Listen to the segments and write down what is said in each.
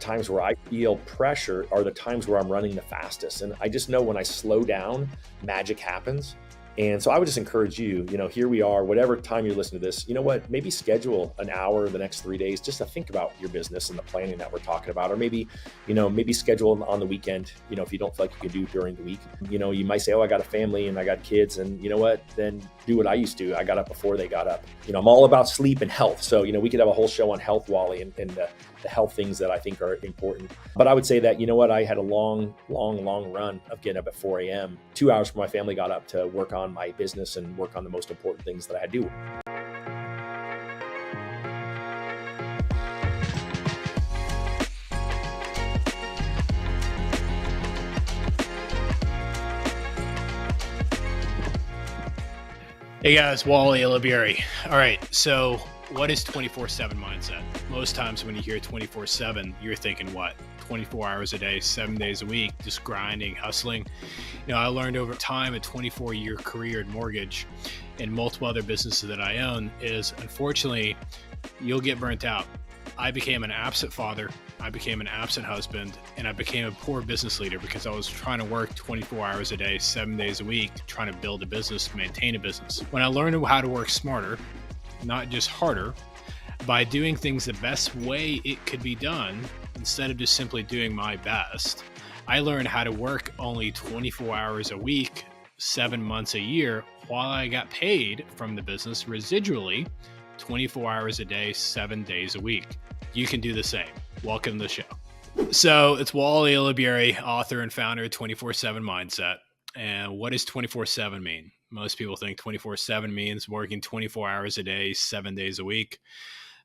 times where I feel pressure are the times where I'm running the fastest. And I just know when I slow down, magic happens. And so I would just encourage you, here we are, whatever time you're listening to this, you know what, maybe schedule an hour the next 3 days just to think about your business and the planning that we're talking about. Or maybe, maybe schedule on the weekend, if you don't feel like you can do during the week. You might say, oh, I got a family and I got kids, and you know what, then do what I used to. I got up before they got up. I'm all about sleep and health. So, we could have a whole show on health, Wally, and the health things that I think are important. But I would say that, I had a long run of getting up at 4 a.m. 2 hours before my family got up to work on my business and work on the most important things that I had to do. Hey guys, Wally Olivieri. All right, so what is 24/7 mindset? Most times when you hear 24/7, you're thinking what? 24 hours a day, 7 days a week, just grinding, hustling. I learned over time, a 24-year career in mortgage and multiple other businesses that I own is, unfortunately, you'll get burnt out. I became an absent father, I became an absent husband, and I became a poor business leader because I was trying to work 24 hours a day, 7 days a week, trying to build a business, maintain a business. When I learned how to work smarter, not just harder, by doing things the best way it could be done, instead of just simply doing my best, I learned how to work only 24 hours a week, 7 months a year, while I got paid from the business residually 24 hours a day, 7 days a week. You can do the same. Welcome to the show. So it's Wally Olivieri, author and founder of 24/7 Mindset. And what does 24/7 mean? Most people think 24/7 means working 24 hours a day, 7 days a week.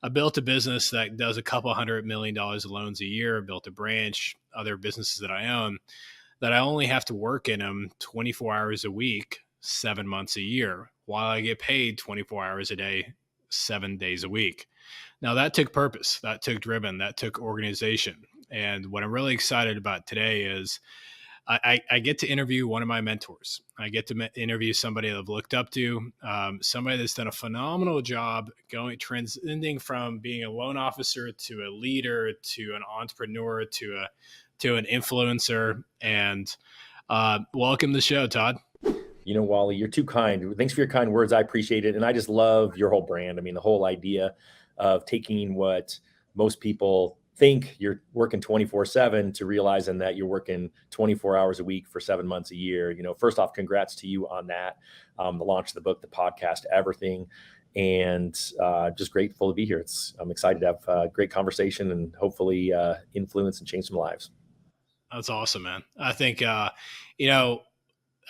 I built a business that does a couple $100 million of loans a year. I built a branch, other businesses that I own, that I only have to work in them 24 hours a week, 7 months a year, while I get paid 24 hours a day, 7 days a week. Now that took purpose, that took driven, that took organization. And what I'm really excited about today is I get to interview one of my mentors. I get to interview somebody that I've looked up to, somebody that's done a phenomenal job transcending from being a loan officer to a leader, to an entrepreneur, to an influencer. And welcome to the show, Todd. Wally, you're too kind. Thanks for your kind words. I appreciate it. And I just love your whole brand. I mean, the whole idea of taking what most people think you're working 24/7 to realizing that you're working 24 hours a week for 7 months a year. First off, congrats to you on that. The launch of the book, the podcast, everything. And just grateful to be here. I'm excited to have a great conversation and hopefully influence and change some lives. That's awesome, man. I think, I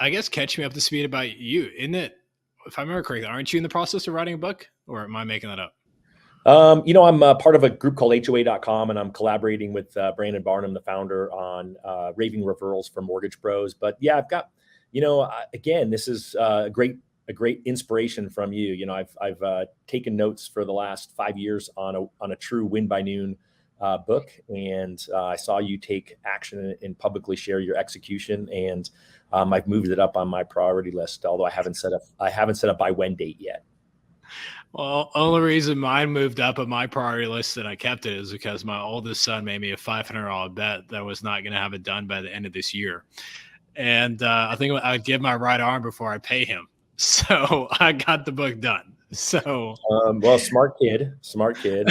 guess catch me up to speed about you. Isn't it, if I remember correctly, aren't you in the process of writing a book, or am I making that up? I'm part of a group called HOA.com, and I'm collaborating with Brandon Barnum, the founder, on raving referrals for mortgage pros. But yeah, I've got, again, this is a great inspiration from you. I've taken notes for the last 5 years on a true win by noon book, and I saw you take action and publicly share your execution, and I've moved it up on my priority list, although I haven't set a by when date yet. Well, only reason mine moved up on my priority list that I kept it is because my oldest son made me a $500 bet that I was not going to have it done by the end of this year. And I think I'd give my right arm before I pay him. So I got the book done. So, well, smart kid. And,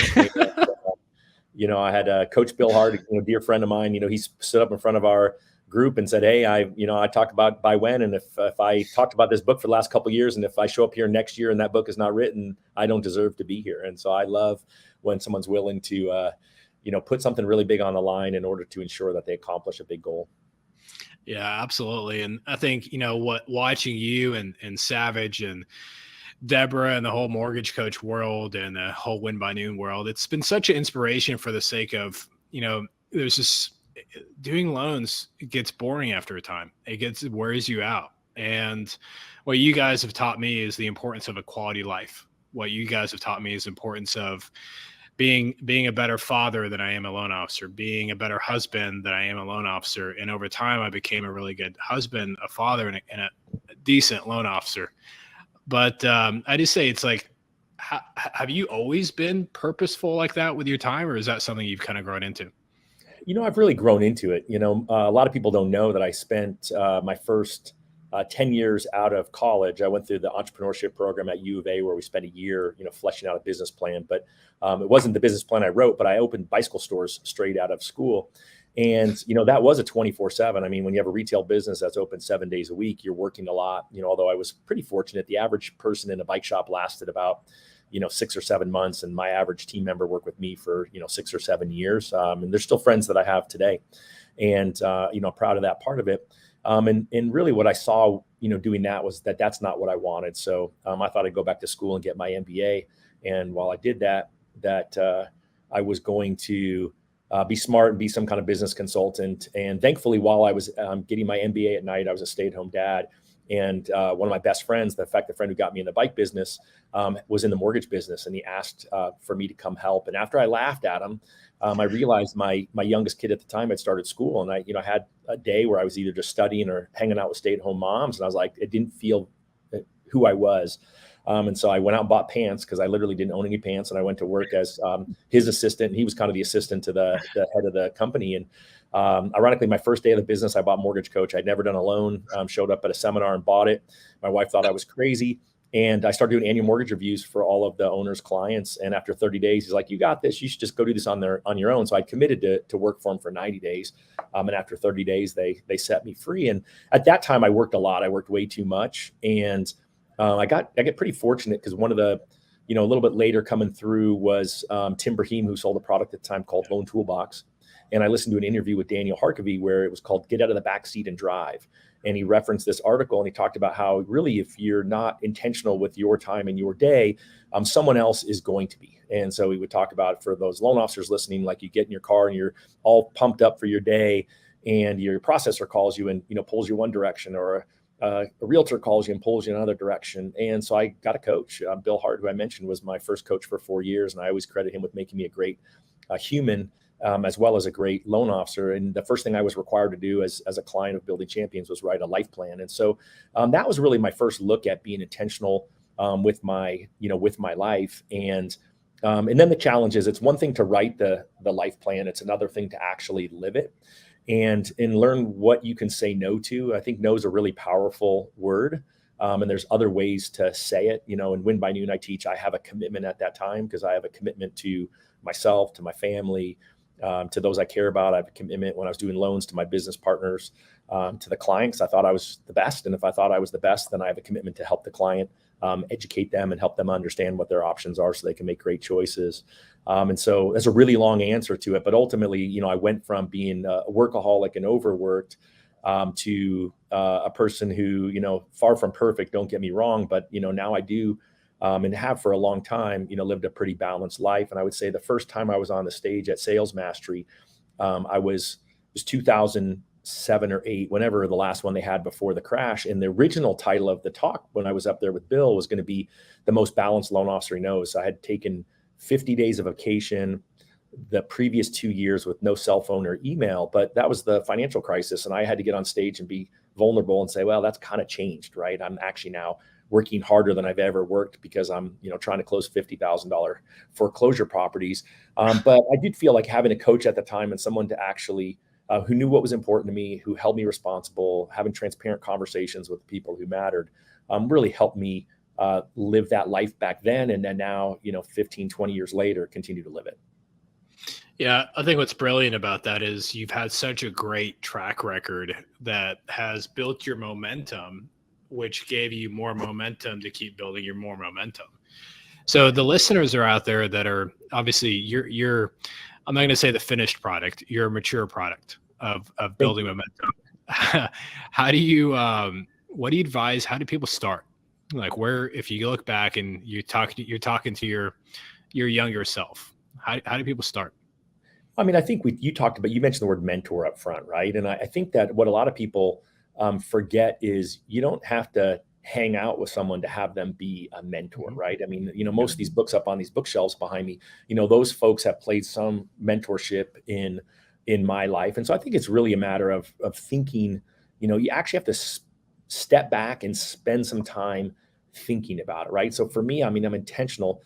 I had Coach Bill Hart, a dear friend of mine. He stood up in front of our group and said, hey, I talk about by when, and if I talked about this book for the last couple of years, and if I show up here next year and that book is not written, I don't deserve to be here. And so I love when someone's willing to, put something really big on the line in order to ensure that they accomplish a big goal. Yeah, absolutely. And I think, watching you and Savage and Deborah and the whole mortgage coach world and the whole win by noon world, it's been such an inspiration for the sake of, there's this doing loans. It gets boring after a time. It wears you out. And what you guys have taught me is the importance of a quality life. What you guys have taught me is the importance of being a better father than I am a loan officer, being a better husband than I am a loan officer. And over time, I became a really good husband, a father, and a decent loan officer. But I just say, it's like, have you always been purposeful like that with your time, or is that something you've kind of grown into? I've really grown into it. A lot of people don't know that I spent my first 10 years out of college. I went through the entrepreneurship program at U of A where we spent a year, fleshing out a business plan. But it wasn't the business plan I wrote, but I opened bicycle stores straight out of school. And, that was a 24/7. I mean, when you have a retail business that's open 7 days a week, you're working a lot, although I was pretty fortunate. The average person in a bike shop lasted about 6 or 7 months, and my average team member worked with me for 6 or 7 years, and they're still friends that I have today, and proud of that part of it. And really what I saw doing that was that that's not what I wanted. So I thought I'd go back to school and get my MBA, and while I did that I was going to be smart and be some kind of business consultant. And thankfully, while I was getting my MBA at night, I was a stay-at-home dad. And one of my best friends, the friend who got me in the bike business, was in the mortgage business, and he asked for me to come help. And after I laughed at him, I realized my youngest kid at the time had started school, and I had a day where I was either just studying or hanging out with stay-at-home moms, and I was like, it didn't feel who I was. And so I went out and bought pants because I literally didn't own any pants, and I went to work as his assistant. And he was kind of the assistant to the head of the company. And ironically, my first day of the business, I bought Mortgage Coach. I'd never done a loan. Showed up at a seminar and bought it. My wife thought I was crazy. And I started doing annual mortgage reviews for all of the owner's clients. And after 30 days, he's like, "You got this. You should just go do this on your own." So I committed to work for him for 90 days. And after 30 days, they set me free. And at that time, I worked a lot. I worked way too much. And I get pretty fortunate because one of the, a little bit later coming through was Tim Brahim, who sold a product at the time called Loan Toolbox. And I listened to an interview with Daniel Harkavy where it was called "Get Out of the Backseat and Drive." And he referenced this article, and he talked about how really, if you're not intentional with your time and your day, someone else is going to be. And so he would talk about, for those loan officers listening, like you get in your car and you're all pumped up for your day, and your processor calls you and pulls you one direction, or a realtor calls you and pulls you in another direction. And so I got a coach. Bill Hart, who I mentioned, was my first coach for 4 years, and I always credit him with making me a great human, as well as a great loan officer. And the first thing I was required to do as a client of Building Champions was write a life plan. And so that was really my first look at being intentional with my life. And then the challenge is, it's one thing to write the life plan. It's another thing to actually live it and learn what you can say no to. I think no is a really powerful word. And there's other ways to say it, and Win by Noon, I teach, I have a commitment at that time because I have a commitment to myself, to my family, to those I care about. I have a commitment when I was doing loans to my business partners, to the clients. I thought I was the best. And if I thought I was the best, then I have a commitment to help the client, educate them and help them understand what their options are so they can make great choices. And so that's a really long answer to it. But ultimately, I went from being a workaholic and overworked to a person who, far from perfect, don't get me wrong, but, now I do and have for a long time, lived a pretty balanced life. And I would say the first time I was on the stage at Sales Mastery, it was 2007 or 8, whenever the last one they had before the crash. And the original title of the talk when I was up there with Bill was going to be "The Most Balanced Loan Officer He Knows." So I had taken 50 days of vacation the previous 2 years with no cell phone or email, but that was the financial crisis. And I had to get on stage and be vulnerable and say, well, that's kind of changed, right? I'm actually now working harder than I've ever worked because I'm, trying to close $50,000 foreclosure properties. But I did feel like having a coach at the time and someone to actually, who knew what was important to me, who held me responsible, having transparent conversations with people who mattered, really helped me live that life back then. And then now, 15, 20 years later, continue to live it. Yeah, I think what's brilliant about that is you've had such a great track record that has built your momentum, which gave you more momentum to keep building your more momentum. So the listeners are out there that are obviously you're I'm not going to say the finished product, you're a mature product of building momentum. How do you what do you advise? How do people start? Like, where, if you look back and you're talking to your younger self, how do people start? I mean, I think you mentioned the word mentor up front, right? And I think that what a lot of people forget is you don't have to hang out with someone to have them be a mentor, right? I mean, most of these books up on these bookshelves behind me, those folks have played some mentorship in my life. And so I think it's really a matter of thinking, you actually have to step back and spend some time thinking about it, right? So for me, I mean, I'm intentional.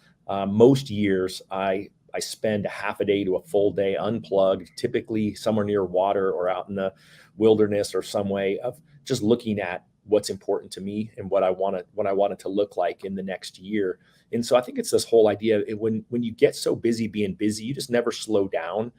Most years I I spend a half a day to a full day unplugged, typically somewhere near water or out in the wilderness or some way of just looking at what's important to me and what I want it to look like in the next year. And so I think it's this whole idea when you get so busy being busy, you just never slow down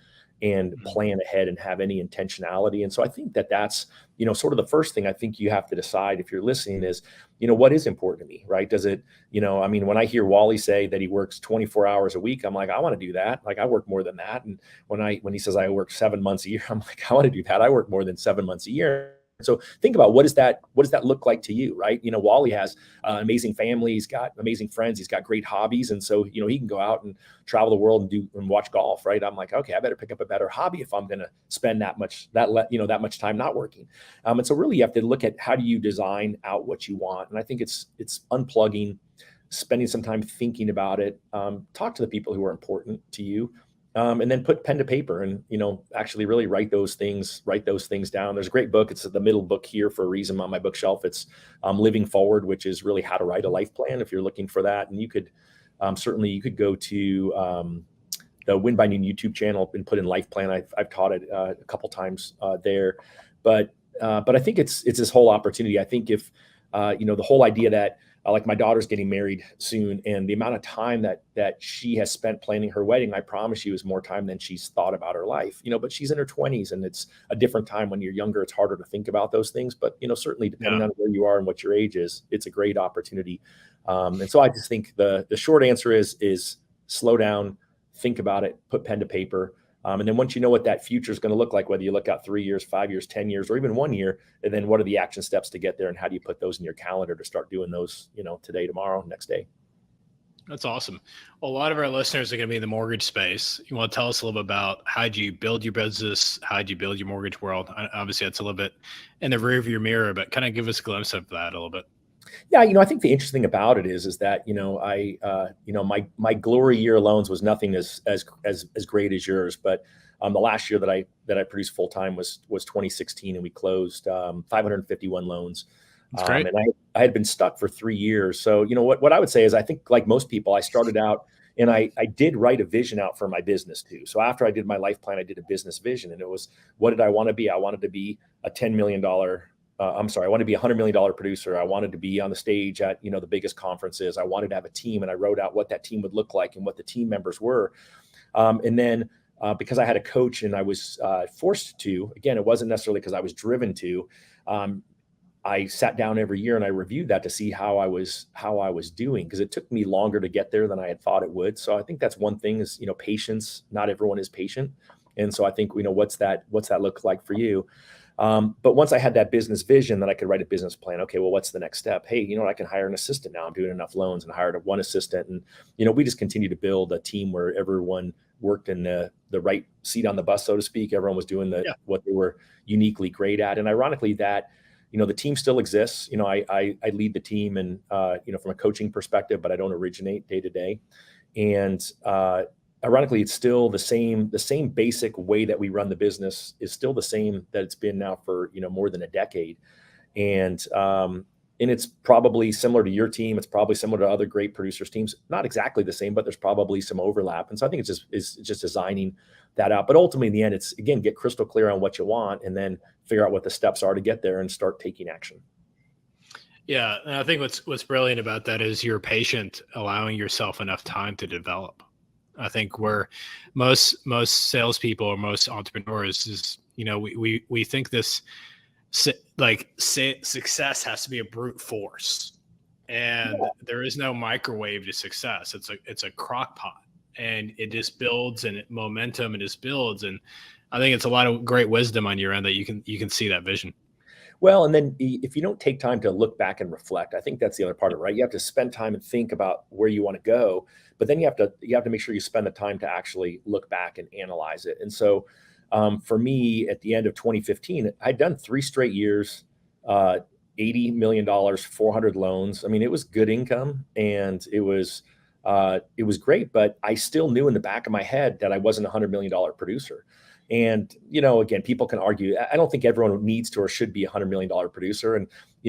and Mhm. plan ahead and have any intentionality. And so I think that's, sort of the first thing I think you have to decide if you're listening is, what is important to me, right? Does it, I mean, when I hear Wally say that he works 24 hours a week, I'm like, I want to do that. Like I work more than that. And when he says I work 7 months a year, I'm like, I want to do that. I work more than 7 months a year. So think about what does that look like to you, right? Wally has an amazing family, he's got amazing friends, he's got great hobbies, and so he can go out and travel the world and watch golf, right? I'm like, okay, I better pick up a better hobby if I'm going to spend that much time not working. And so really, you have to look at how do you design out what you want, and I think it's unplugging, spending some time thinking about it, talk to the people who are important to you. And then put pen to paper and, actually really write those things down. There's a great book. It's the middle book here for a reason on my bookshelf. It's Living Forward, which is really how to write a life plan if you're looking for that. And you could certainly you could go to the Win by Noon YouTube channel and put in life plan. I've taught it a couple times there, but I think it's this whole opportunity. I think if the whole idea that like my daughter's getting married soon, and the amount of time that she has spent planning her wedding, I promise you, is more time than she's thought about her life. But she's in her 20s, and it's a different time. When you're younger, it's harder to think about those things. But certainly depending Yeah. on where you are and what your age is, it's a great opportunity. And so I just think the short answer is slow down, think about it, put pen to paper. And then once you know what that future is going to look like, whether you look out 3 years, 5 years, 10 years, or even 1 year, and then what are the action steps to get there, and how do you put those in your calendar to start doing those, today, tomorrow, next day? That's awesome. Well, a lot of our listeners are going to be in the mortgage space. You want to tell us a little bit about how do you build your business? How do you build your mortgage world? Obviously, that's a little bit in the rear of your mirror, but kind of give us a glimpse of that a little bit. Yeah, I think the interesting about it is that my glory year loans was nothing as great as yours, but the last year that I produced full time was 2016, and we closed 551 loans. That's great. And I had been stuck for 3 years. So what I would say is I think like most people, I started out and I did write a vision out for my business too. So after I did my life plan, I did a business vision, and it was, what did I want to be? I wanted to be a $10 million I wanted to be a $100 million producer. I wanted to be on the stage at, the biggest conferences. I wanted to have a team, and I wrote out what that team would look like and what the team members were. And then because I had a coach and I was forced to, again, it wasn't necessarily because I was driven to, I sat down every year and I reviewed that to see how I was doing, because it took me longer to get there than I had thought it would. So I think that's one thing is, patience. Not everyone is patient. And so I think, what's that look like for you? But once I had that business vision, then I could write a business plan. Okay, well, what's the next step? Hey, I can hire an assistant now. I'm doing enough loans, and hired one assistant. And, we just continue to build a team where everyone worked in the right seat on the bus, so to speak. Everyone was doing what they were uniquely great at. And ironically that, the team still exists. I lead the team and, from a coaching perspective, but I don't originate day to day. And, ironically, it's still the same basic way that we run the business is still the same that it's been now for, more than a decade. And it's probably similar to your team. It's probably similar to other great producers teams, not exactly the same, but there's probably some overlap. And so I think it's just designing that out. But ultimately in the end, it's, again, get crystal clear on what you want and then figure out what the steps are to get there and start taking action. Yeah. And I think what's brilliant about that is you're patient, allowing yourself enough time to develop. I think where most salespeople or most entrepreneurs is, we think this success has to be a brute force, and there is no microwave to success. It's a crock pot, and it just builds, and momentum, and just builds. And I think it's a lot of great wisdom on your end that you can see that vision. Well, and then if you don't take time to look back and reflect, I think that's the other part of it, right? You have to spend time and think about where you want to go, but then you have to make sure you spend the time to actually look back and analyze it. And so for me, at the end of 2015, I'd done 3 straight years, $80 million, 400 loans. I mean, it was good income, and it was great, but I still knew in the back of my head that I wasn't a $100 million producer. And, again, people can argue. I don't think everyone needs to or should be a $100 million producer. And,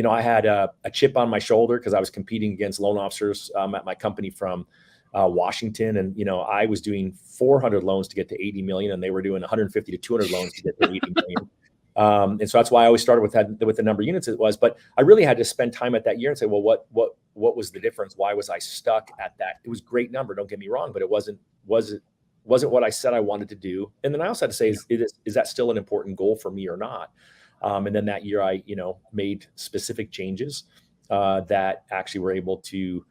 I had a chip on my shoulder because I was competing against loan officers at my company from Washington. And, I was doing 400 loans to get to 80 million, and they were doing 150 to 200 loans to get to 80 million. And so that's why I always started with the number of units it was. But I really had to spend time at that year and say, well, what was the difference? Why was I stuck at that? It was a great number, don't get me wrong, but it wasn't what I said I wanted to do. And then I also had to say, is that still an important goal for me or not? And then that year I, made specific changes that actually were able to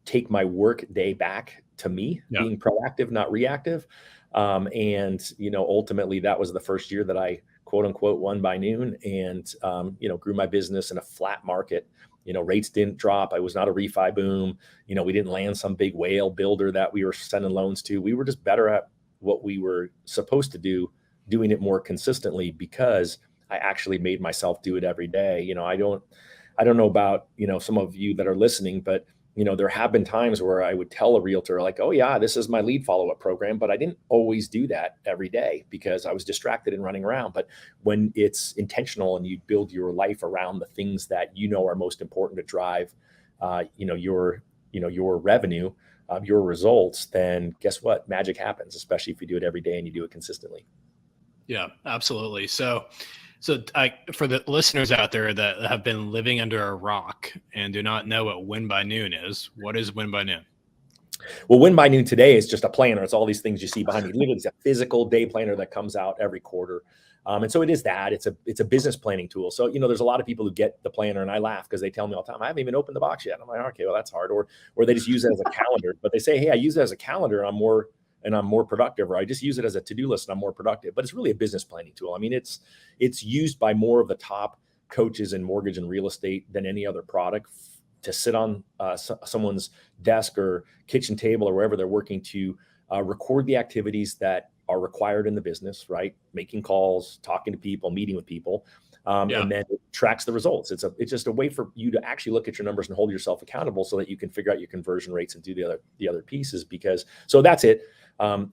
take my work day back to me, being proactive, not reactive. And, ultimately that was the first year that I quote unquote won by noon and, grew my business in a flat market. Rates didn't drop. I was not a refi boom. We didn't land some big whale builder that we were sending loans to. We were just better at what we were supposed to do, doing it more consistently because I actually made myself do it every day. I don't know about, some of you that are listening, but there have been times where I would tell a realtor like, oh yeah, this is my lead follow-up program, but I didn't always do that every day because I was distracted and running around. But when it's intentional and you build your life around the things that are most important to drive, your revenue, your results, then guess what? Magic happens, especially if you do it every day and you do it consistently. Yeah, absolutely. So for the listeners out there that have been living under a rock and do not know what Win by Noon is, what is Win by Noon? Well, Win by Noon today is just a planner. It's all these things you see behind me. Literally, it's a physical day planner that comes out every quarter. And so it is that. It's a business planning tool. So, there's a lot of people who get the planner, and I laugh because they tell me all the time, I haven't even opened the box yet. I'm like, okay, well, that's hard. Or they just use it as a calendar. But they say, hey, I use it as a calendar and I'm more productive, or I just use it as a to-do list and I'm more productive. But it's really a business planning tool. I mean, it's used by more of the top coaches in mortgage and real estate than any other product to sit on someone's desk or kitchen table or wherever they're working to record the activities that are required in the business, right? Making calls, talking to people, meeting with people. And then it tracks the results. It's just a way for you to actually look at your numbers and hold yourself accountable so that you can figure out your conversion rates and do the other pieces. So that's it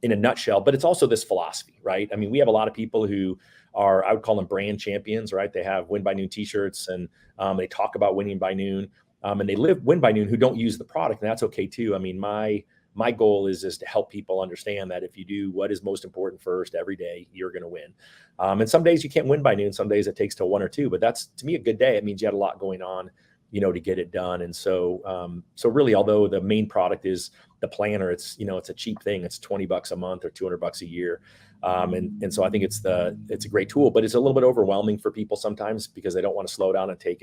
in a nutshell. But it's also this philosophy, right? I mean, we have a lot of people who are, I would call them brand champions, right? They have Win by Noon t-shirts and they talk about winning by noon and they live Win by Noon who don't use the product, and that's okay too. I mean, my goal is to help people understand that if you do what is most important first every day, you're going to win. And some days you can't win by noon. Some days it takes till 1 or 2, but that's, to me, a good day. It means you had a lot going on, to get it done. And so really, although the main product is the planner, it's a cheap thing. It's $20 a month or $200 a year. And so I think it's a great tool, but it's a little bit overwhelming for people sometimes because they don't want to slow down and take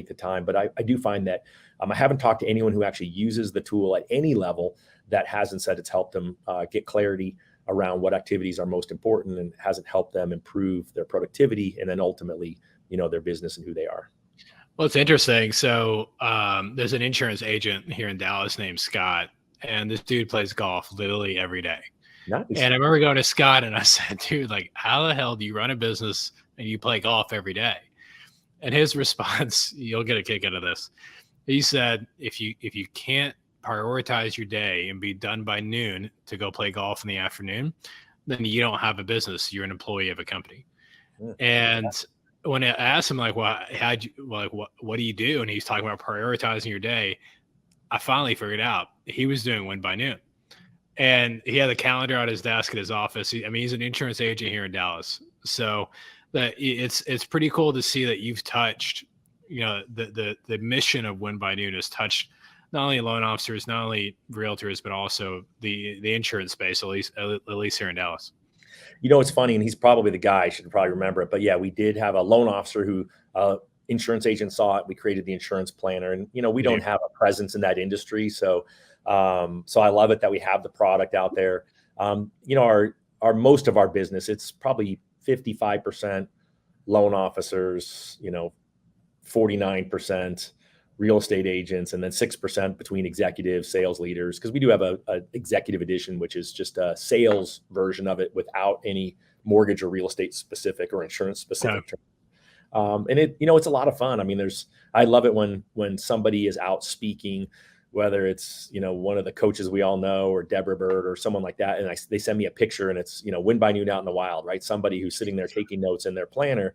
the time. But I do find that I haven't talked to anyone who actually uses the tool at any level that hasn't said it's helped them get clarity around what activities are most important and hasn't helped them improve their productivity and then ultimately, their business and who they are. Well, it's interesting. So there's an insurance agent here in Dallas named Scott, and this dude plays golf literally every day. Nice. And I remember going to Scott and I said, dude, like, how the hell do you run a business and you play golf every day? And his response, you'll get a kick out of this. He said, if you can't prioritize your day and be done by noon to go play golf in the afternoon, then you don't have a business. You're an employee of a company. Yeah. And when I asked him, like, well, what do you do? And he's talking about prioritizing your day. I finally figured out he was doing Win by Noon. And he had a calendar on his desk at his office. He's an insurance agent here in Dallas. So that it's pretty cool to see that you've touched, the mission of Win by Noon has touched not only loan officers, not only realtors, but also the insurance space, at least here in Dallas. It's funny, and he's probably the guy, I should probably remember it. But yeah, we did have a loan officer who insurance agent saw it. We created the insurance planner, and we don't have a presence in that industry. So I love it that we have the product out there. Our most of our business, it's probably 55% loan officers, 49% real estate agents, and then 6% between executive sales leaders. Because we do have a executive edition, which is just a sales version of it without any mortgage or real estate specific or insurance specific. Yeah. And it's a lot of fun. I mean, I love it when somebody is out speaking, whether it's, one of the coaches we all know or Deborah Bird or someone like that. And they send me a picture and it's, Win by Noon out in the wild, right? Somebody who's sitting there taking notes in their planner.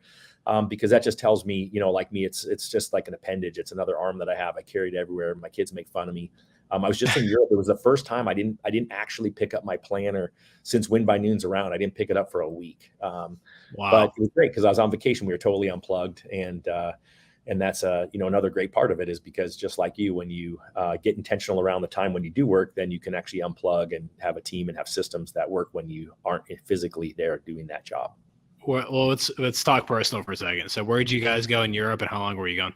Because that just tells me, like me, it's just like an appendage. It's another arm that I have. I carry it everywhere. My kids make fun of me I was just in Europe. It was the first time I didn't actually pick up my planner since Win by Noon's around. I didn't pick it up for a week. But Wow. it was great because I was on vacation. We were totally unplugged, and that's another great part of it is because just like you, when you get intentional around the time when you do work, then you can actually unplug and have a team and have systems that work when you aren't physically there doing that job. Well, let's talk personal for a second. So where did you guys go in Europe, and how long were you gone?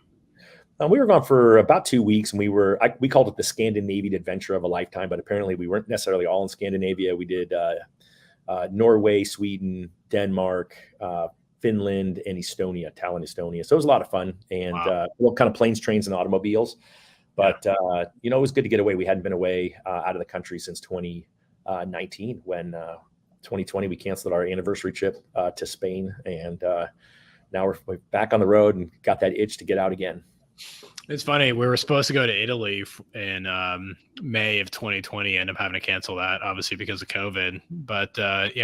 We were gone for about 2 weeks, and we called it the Scandinavian adventure of a lifetime, but apparently we weren't necessarily all in Scandinavia. We did Norway, Sweden, Denmark, Finland, and Estonia, Tallinn, Estonia. So it was a lot of fun, and Wow. kind of planes, trains, and automobiles. But it was good to get away. We hadn't been away out of the country since 2019 when 2020 we canceled our anniversary trip to Spain, and now we're back on the road and got that itch to get out again. It's funny. We were supposed to go to Italy in May of 2020. Ended up having to cancel that, obviously because of COVID. But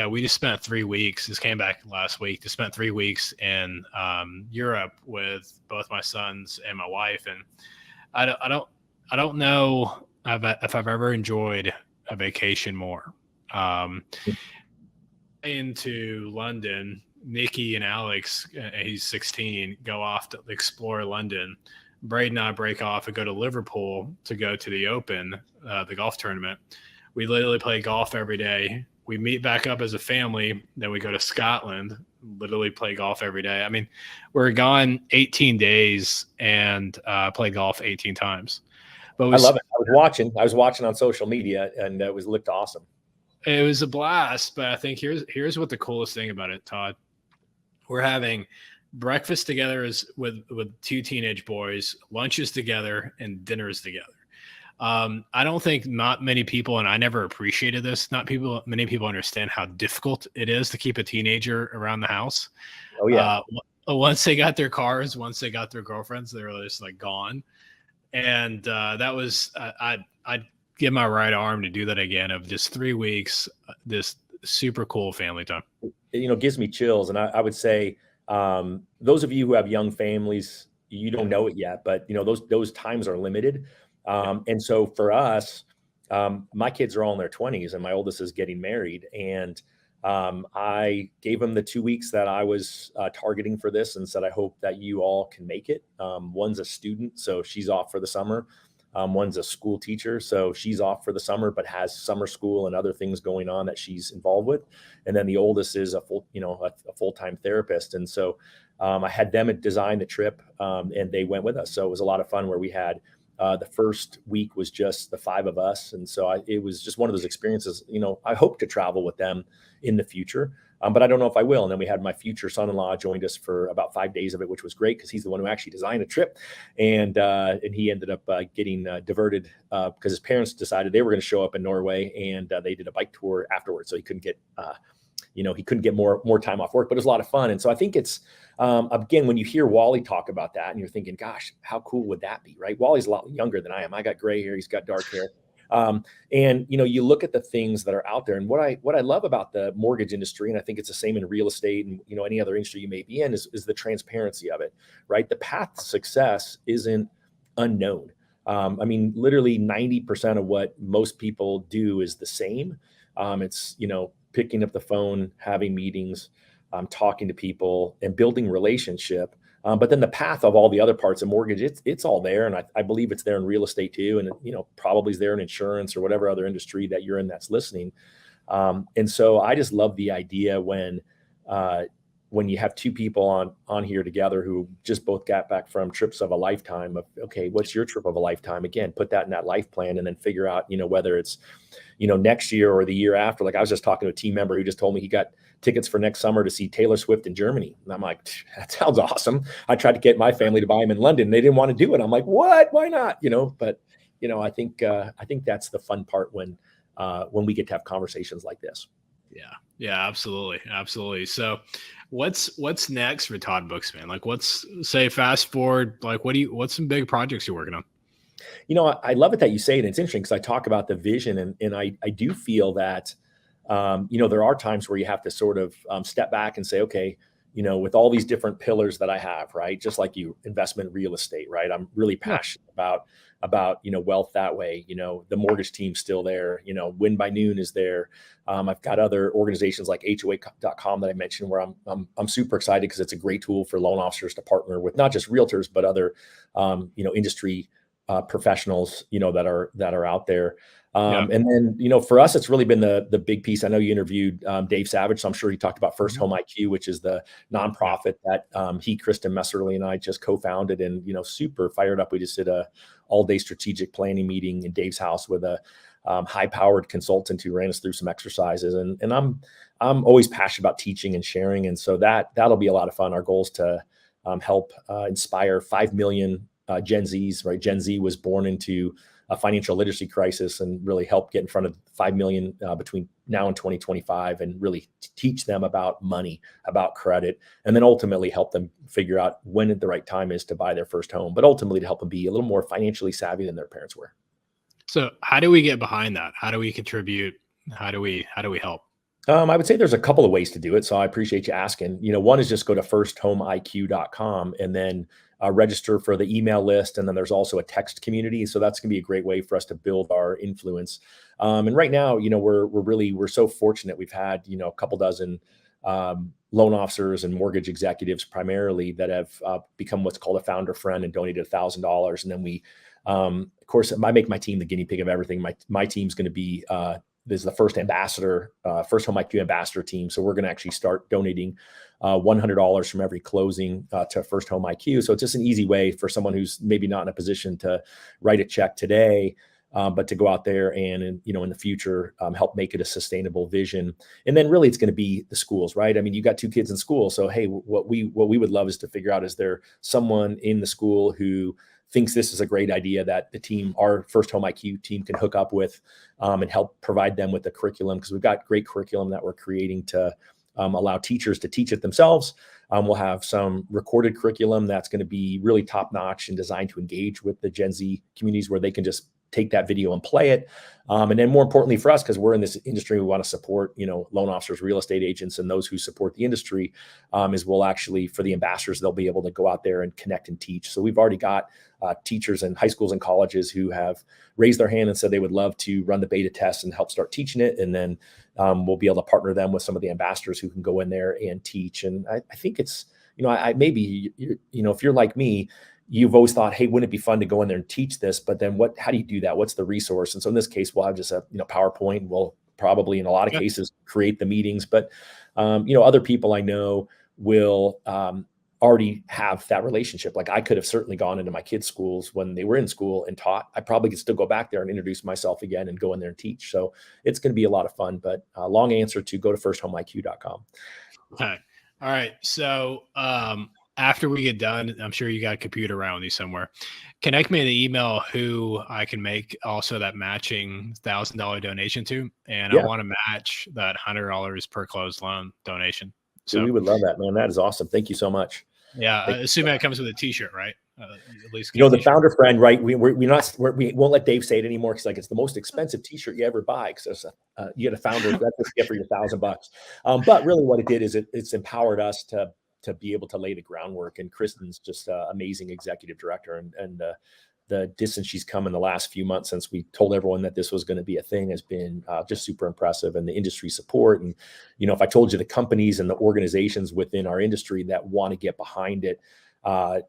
we just spent 3 weeks. Just came back last week. Just spent 3 weeks in Europe with both my sons and my wife. And I don't know if I've ever enjoyed a vacation more. Into London, Nikki and Alex, he's 16, go off to explore London. Braden and I break off and go to Liverpool to go to the Open, the golf tournament. We literally play golf every day. We meet back up as a family. Then we go to Scotland, literally play golf every day. I mean, we're gone 18 days and play golf 18 times. But I love it. I was watching on social media, and it looked awesome. It was a blast. But I think here's what the coolest thing about it, Todd. We're having breakfast together with 2 teenage boys, lunches together, and dinners together. I don't think not many people, and I never appreciated this, many people understand how difficult it is to keep a teenager around the house. Oh yeah. Once they got their cars, once they got their girlfriends, they were just like gone. And that was, I'd give my right arm to do that again of just 3 weeks, this super cool family time. Gives me chills. And I would say, those of you who have young families, you don't know it yet, but those times are limited. And so for us, my kids are all in their 20s and my oldest is getting married. And I gave them the 2 weeks that I was targeting for this and said, I hope that you all can make it. One's a student, so she's off for the summer. One's a school teacher, so she's off for the summer, but has summer school and other things going on that she's involved with. And then the oldest is a full-time therapist. And so I had them design the trip, and they went with us. So it was a lot of fun where we had the first week was just the 5 of us. And so it was just one of those experiences. I hope to travel with them in the future. But I don't know if I will. And then we had my future son-in-law joined us for about 5 days of it, which was great because he's the one who actually designed the trip. And he ended up getting diverted because his parents decided they were going to show up in Norway, and they did a bike tour afterwards. So he couldn't get more time off work, but it was a lot of fun. And so I think it's, again, when you hear Wally talk about that and you're thinking, gosh, how cool would that be, right? Wally's a lot younger than I am. I got gray hair. He's got dark hair. And you look at the things that are out there, and what I love about the mortgage industry, and I think it's the same in real estate and any other industry you may be in, is the transparency of it, right? The path to success isn't unknown. Literally 90% of what most people do is the same. It's picking up the phone, having meetings, talking to people, and building relationship. But then the path of all the other parts of mortgage, it's all there. And I believe it's there in real estate too. And, probably is there in insurance or whatever other industry that you're in that's listening. And so I just love the idea when you have 2 people on here together who just both got back from trips of a lifetime of, okay, what's your trip of a lifetime? Again, put that in that life plan and then figure out, whether it's, next year or the year after. Like I was just talking to a team member who just told me he got tickets for next summer to see Taylor Swift in Germany. And I'm like, that sounds awesome. I tried to get my family to buy him in London. They didn't want to do it. I'm like, what? Why not? But I think that's the fun part when we get to have conversations like this. Yeah, absolutely. So what's next for Todd Booksman? Like fast forward, like what's some big projects you're working on? I love it that you say it. It's interesting because I talk about the vision, and I do feel that, there are times where you have to sort of step back and say, okay, with all these different pillars that I have, right? Just like you, investment real estate, right? I'm really Yeah. passionate about wealth that way. The mortgage team's still there. Win by Noon is there. I've got other organizations like HOA.com that I mentioned where I'm super excited because it's a great tool for loan officers to partner with not just realtors but other industry professionals that are out there. Yeah. And then, for us, it's really been the big piece. I know you interviewed Dave Savage, so I'm sure he talked about First Home IQ, which is the nonprofit that Kristen Messerly, and I just co-founded, and super fired up. We just did a all-day strategic planning meeting in Dave's house with a high-powered consultant who ran us through some exercises. And I'm always passionate about teaching and sharing, and so that'll be a lot of fun. Our goal is to help inspire 5 million Gen Zs. Right, Gen Z was born into a financial literacy crisis, and really help get in front of 5 million between now and 2025, and really teach them about money, about credit, and then ultimately help them figure out when the right time is to buy their first home, but ultimately to help them be a little more financially savvy than their parents were. So how do we get behind that? How do we contribute? How do we help? I would say there's a couple of ways to do it. So I appreciate you asking. One is just go to firsthomeiq.com and then register for the email list. And then there's also a text community. So that's going to be a great way for us to build our influence. And right now, we're so fortunate. We've had, a couple dozen loan officers and mortgage executives primarily that have become what's called a founder friend and donated $1,000. And then we, of course, I make my team the guinea pig of everything. My team's going to be this is the first ambassador, First Home IQ ambassador team. So we're going to actually start donating $100 from every closing to First Home IQ. So it's just an easy way for someone who's maybe not in a position to write a check today, but to go out there and in the future, help make it a sustainable vision. And then really it's going to be the schools, right? I mean, you got 2 kids in school. So, hey, what we would love is to figure out, is there someone in the school who thinks this is a great idea that the team, our First Home IQ team, can hook up with and help provide them with the curriculum, because we've got great curriculum that we're creating to allow teachers to teach it themselves. We'll have some recorded curriculum that's going to be really top notch and designed to engage with the Gen Z communities, where they can just take that video and play it. And then more importantly for us, because we're in this industry, we want to support, loan officers, real estate agents, and those who support the industry, is we'll actually, for the ambassadors, they'll be able to go out there and connect and teach. So we've already got teachers in high schools and colleges who have raised their hand and said they would love to run the beta test and help start teaching it. And then we'll be able to partner them with some of the ambassadors who can go in there and teach. And I think it's, maybe, if you're like me, you've always thought, hey, wouldn't it be fun to go in there and teach this? But then how do you do that? What's the resource? And so in this case, we'll have just a, PowerPoint. We'll probably in a lot of cases create the meetings, but, other people I know will already have that relationship. Like I could have certainly gone into my kids' schools when they were in school and taught. I probably could still go back there and introduce myself again and go in there and teach. So it's going to be a lot of fun, but long answer to go to firsthomeiq.com. Okay. All right. So, after we get done, I'm sure you got a computer around you somewhere. Connect me to the email who I can make also that matching $1,000 donation to. And I want to match that $100 per closed loan donation. So we would love that, man. That is awesome. Thank you so much. Yeah. Assuming it comes with a t-shirt, right? At least, the founder friend, right? We won't let Dave say it anymore. Cause like, it's the most expensive t-shirt you ever buy. Cause you get a founder, that's a gift for your $1,000. But really what it did is it's empowered us to be able to lay the groundwork. And Kristen's just an amazing executive director. And the distance she's come in the last few months since we told everyone that this was going to be a thing has been just super impressive. And the industry support. And, if I told you the companies and the organizations within our industry that want to get behind it,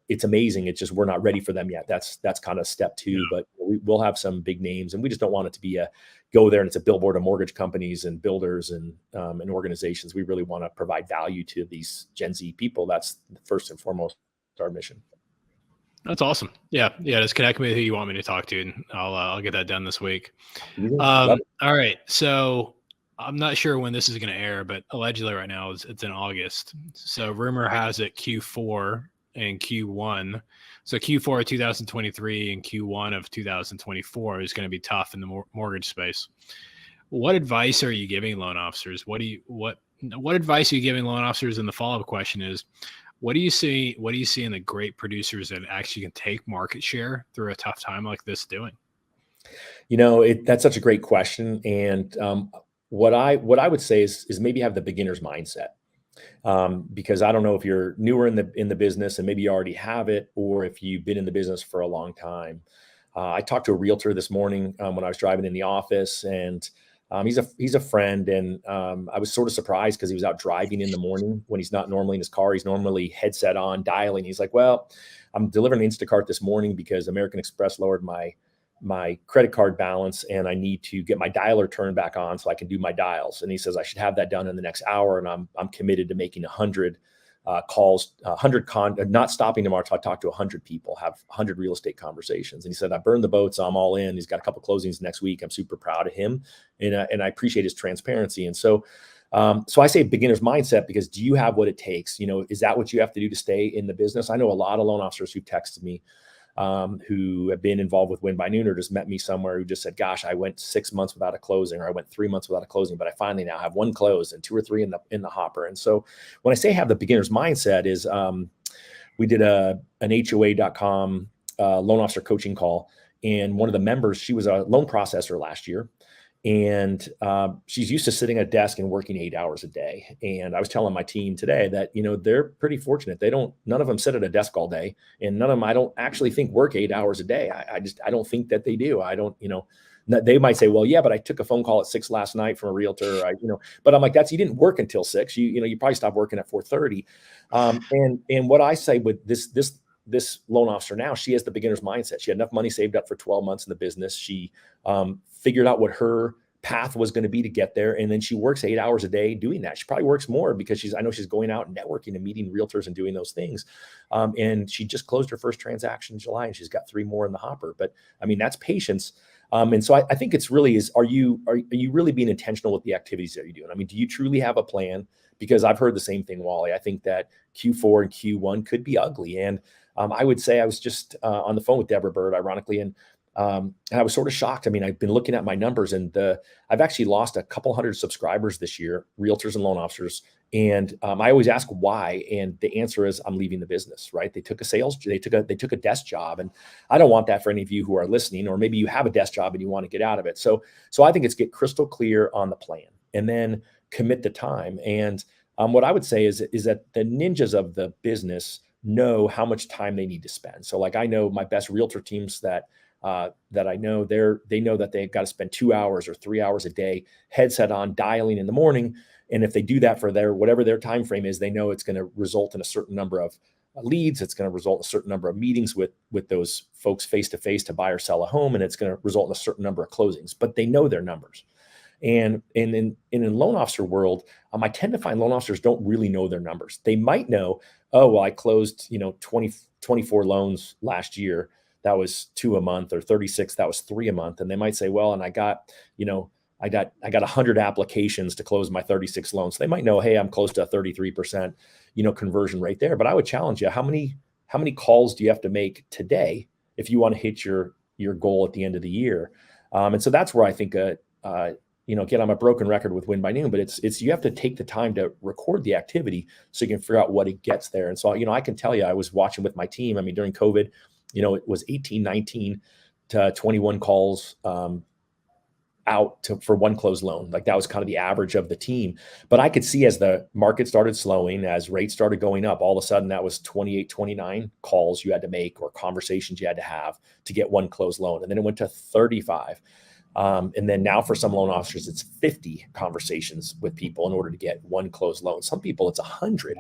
it's amazing. It's just, we're not ready for them yet. That's kind of step 2, but we'll have some big names, and we just don't want it to be go there and it's a billboard of mortgage companies and builders and organizations. We really want to provide value to these Gen Z people. That's first and foremost our mission. That's awesome. Yeah. Just connect me with who you want me to talk to, and I'll get that done this week. All right. So I'm not sure when this is going to air, but allegedly right now it's in August. So rumor has it Q4 and Q1. So Q4 of 2023 and Q1 of 2024 is going to be tough in the mortgage space. What advice are you giving loan officers? What advice are you giving loan officers? And the follow-up question is, what do you see in the great producers that actually can take market share through a tough time like this doing? That's such a great question. And what I would say is maybe have the beginner's mindset. Because I don't know if you're newer in the business and maybe you already have it, or if you've been in the business for a long time. I talked to a realtor this morning when I was driving in the office, and he's a friend, and I was sort of surprised because he was out driving in the morning when he's not normally in his car. He's normally headset on, dialing. He's like, "Well, I'm delivering Instacart this morning because American Express lowered my credit card balance, and I need to get my dialer turned back on so I can do my dials." And he says I should have that done in the next hour, and I'm committed to making 100 calls, 100 not stopping tomorrow till I talk to 100 people, have 100 real estate conversations. And he said I burned the boat, so I'm all in. He's got a couple closings next week. I'm super proud of him, and I appreciate his transparency. And so. So I say beginner's mindset because do you have what it takes? Is that what you have to do to stay in the business? I know a lot of loan officers who've texted me who have been involved with Win by Noon or just met me somewhere who just said, "Gosh, I went 6 months without a closing, or I went 3 months without a closing, but I finally now have one close and two or three in the hopper." And so when I say have the beginner's mindset is we did an HOA.com loan officer coaching call, and one of the members, she was a loan processor last year. And she's used to sitting at a desk and working 8 hours a day. And I was telling my team today that, they're pretty fortunate. None of them sit at a desk all day, and none of them, I don't actually think, work 8 hours a day. I don't think that they do. I don't, they might say, "Well, yeah, but I took a phone call at 6 last night from a realtor." But I'm like, you didn't work until 6. You probably stopped working at 4:30. And what I say with this loan officer now, she has the beginner's mindset. She had enough money saved up for 12 months in the business. She figured out what her path was going to be to get there. And then she works 8 hours a day doing that. She probably works more because I know she's going out and networking and meeting realtors and doing those things. And she just closed her first transaction in July, and she's got 3 more in the hopper. But I mean, that's patience. And so I think it's really are you really being intentional with the activities that you're doing? I mean, do you truly have a plan? Because I've heard the same thing, Wally. I think that Q4 and Q1 could be ugly. And I would say I was just on the phone with Deborah Bird, ironically, and I was sort of shocked. I mean, I've been looking at my numbers, and I've actually lost a couple hundred subscribers this year, realtors and loan officers. And I always ask why, and the answer is I'm leaving the business. Right? They took a desk job, and I don't want that for any of you who are listening, or maybe you have a desk job and you want to get out of it. So I think it's get crystal clear on the plan, and then commit the time. And what I would say is that the ninjas of the business know how much time they need to spend. So like I know my best realtor teams that I know, they know that they've got to spend 2 hours or 3 hours a day headset on dialing in the morning. And if they do that for whatever their time frame is, they know it's going to result in a certain number of leads. It's going to result in a certain number of meetings with those folks face to face to buy or sell a home. And it's going to result in a certain number of closings, but they know their numbers. And in loan officer world, I tend to find loan officers don't really know their numbers. They might know, oh, well, I closed, 24 loans last year. That was 2 a month, or 36. That was 3 a month. And they might say, well, and I got 100 applications to close my 36 loans. So they might know, hey, I'm close to a 33%, conversion rate there. But I would challenge you, how many calls do you have to make today if you want to hit your goal at the end of the year? And so that's where I think, again, I'm a broken record with Win by Noon, but it's you have to take the time to record the activity so you can figure out what it gets there. And so, I can tell you, I was watching with my team. I mean, during COVID, it was 18, 19 to 21 calls for one closed loan. Like that was kind of the average of the team. But I could see as the market started slowing, as rates started going up, all of a sudden that was 28, 29 calls you had to make, or conversations you had to have to get one closed loan. And then it went to 35. And then now for some loan officers, it's 50 conversations with people in order to get one closed loan. Some people it's 100.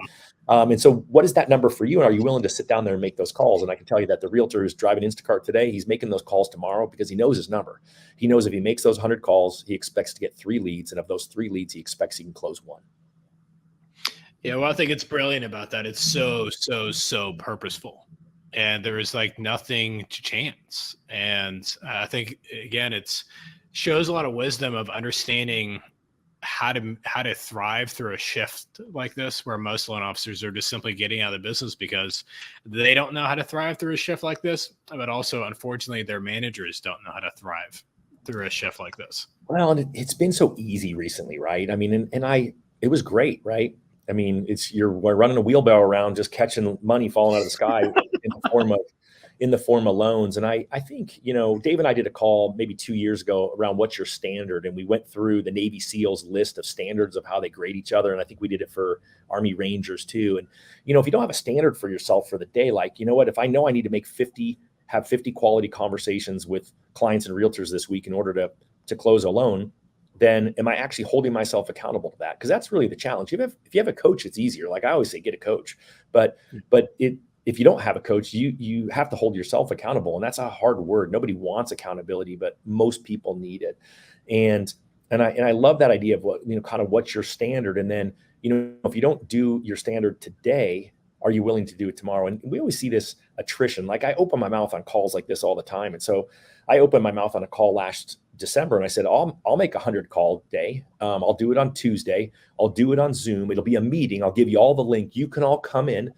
And so what is that number for you? And are you willing to sit down there and make those calls? And I can tell you that the realtor who's driving Instacart today, he's making those calls tomorrow because he knows his number. He knows if he makes those 100 calls, he expects to get 3 leads. And of those 3 leads, he expects he can close 1. Yeah, well, I think it's brilliant about that. It's so purposeful. And there is like nothing to chance. And I think, again, it shows a lot of wisdom of understanding how to thrive through a shift like this, where most loan officers are just simply getting out of the business because they don't know how to thrive through a shift like this. But also, unfortunately, their managers don't know how to thrive through a shift like this. Well, and it's been so easy recently, right? I mean, it was great, right? I mean, we're running a wheelbarrow around, just catching money falling out of the sky in the form of, in the form of loans. And I think, Dave and I did a call maybe 2 years ago around what's your standard. And we went through the Navy SEALs list of standards of how they grade each other. And I think we did it for Army Rangers too. And, if you don't have a standard for yourself for the day, like, if I know I need to have 50 quality conversations with clients and realtors this week in order to close a loan, then am I actually holding myself accountable to that? Because that's really the challenge. If you have a coach, it's easier. Like I always say, get a coach. But if you don't have a coach, you have to hold yourself accountable. And that's a hard word. Nobody wants accountability, but most people need it. And I love that idea of what, kind of what's your standard. And then, if you don't do your standard today, are you willing to do it tomorrow? And we always see this attrition. Like I open my mouth on calls like this all the time. And so I opened my mouth on a call last December and I said, I'll make 100 call day. I'll do it on Tuesday. I'll do it on Zoom. It'll be a meeting. I'll give you all the link. You can all come in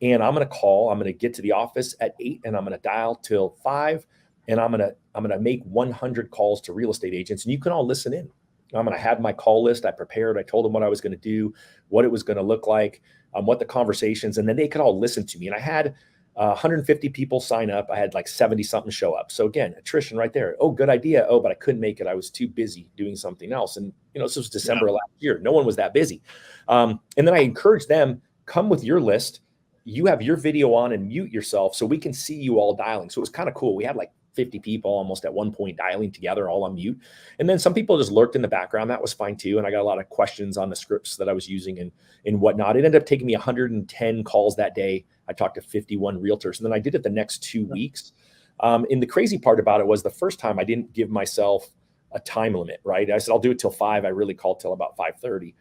and I'm going to call. I'm going to get to the office at 8 and I'm going to dial till 5. And I'm going to make 100 calls to real estate agents and you can all listen in. I'm going to have my call list. I prepared. I told them what I was going to do, what it was going to look like, what the conversations, and then they could all listen to me. And I had 150 people sign up. I had like 70 something show up. So again, attrition right there. Oh, good idea. Oh, but I couldn't make it. I was too busy doing something else. And, this was December last year. No one was that busy. And then I encouraged them, come with your list. You have your video on and mute yourself so we can see you all dialing. So it was kind of cool. We had like 50 people almost at one point dialing together all on mute. And then some people just lurked in the background. That was fine too. And I got a lot of questions on the scripts that I was using and whatnot. It ended up taking me 110 calls that day. I talked to 51 realtors and then I did it the next 2 weeks. And the crazy part about it was the first time I didn't give myself a time limit, right? I said, I'll do it till 5. I really called till about 5:30.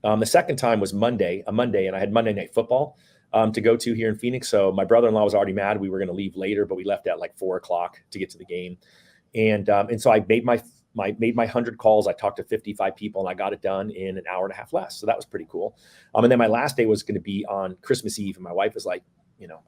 The second time was a Monday, and I had Monday Night Football to go to here in Phoenix. So my brother-in-law was already mad. We were going to leave later, but we left at like 4:00 to get to the game. And so I made my 100 calls. I talked to 55 people and I got it done in an hour and a half less. So that was pretty cool. And then my last day was going to be on Christmas Eve. And my wife was like,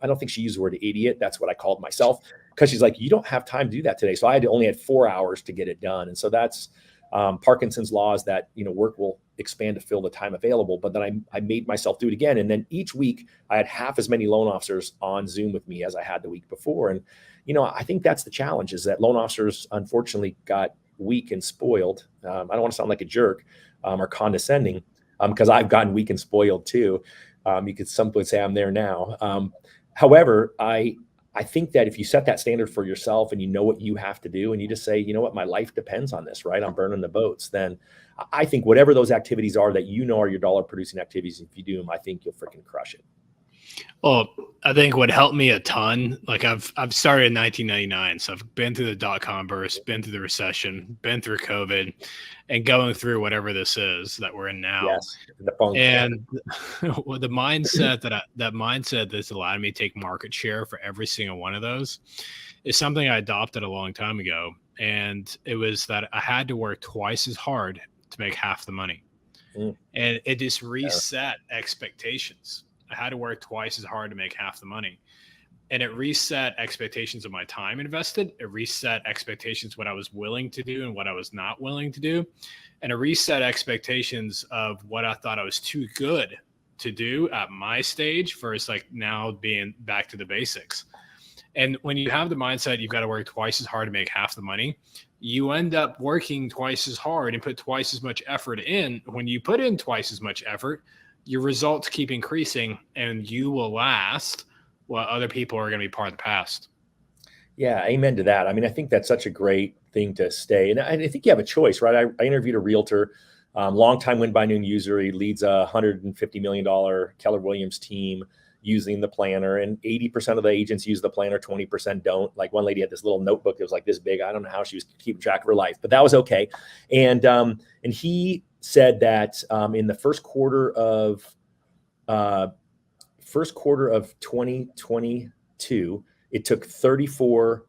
I don't think she used the word idiot. That's what I called myself because she's like, you don't have time to do that today. So I only had 4 hours to get it done. And so that's Parkinson's law is that, work will expand to fill the time available. But then I made myself do it again. And then each week I had half as many loan officers on Zoom with me as I had the week before. And, I think that's the challenge is that loan officers unfortunately got weak and spoiled. I don't want to sound like a jerk or condescending because I've gotten weak and spoiled too. Some would say I'm there now. However, I think that if you set that standard for yourself and you know what you have to do and you just say, you know what, my life depends on this, right? I'm burning the boats. Then I think whatever those activities are that are your dollar producing activities, if you do them, I think you'll freaking crush it. Well, I think what helped me a ton, like I've started in 1999, so I've been through the dot-com burst, been through the recession, been through COVID, and going through whatever this is that we're in now. Yes, and the mindset that mindset that's allowed me to take market share for every single one of those is something I adopted a long time ago, and it was that I had to work twice as hard to make half the money, and it just reset expectations. I had to work twice as hard to make half the money. And it reset expectations of my time invested. It reset expectations what I was willing to do and what I was not willing to do. And it reset expectations of what I thought I was too good to do at my stage versus like now being back to the basics. And when you have the mindset, you've got to work twice as hard to make half the money. You end up working twice as hard and put twice as much effort in. When you put in twice as much effort, your results keep increasing and you will last while other people are going to be part of the past. Yeah. Amen to that. I mean, I think that's such a great thing to stay. And I think you have a choice, right? I interviewed a realtor, longtime win by noon user. He leads a $150 million Keller Williams team using the planner, and 80% of the agents use the planner, 20% don't. Like one lady had this little notebook that was like this big. I don't know how she was keeping track of her life, but that was okay. And he said that in the first quarter of 2022, it took 34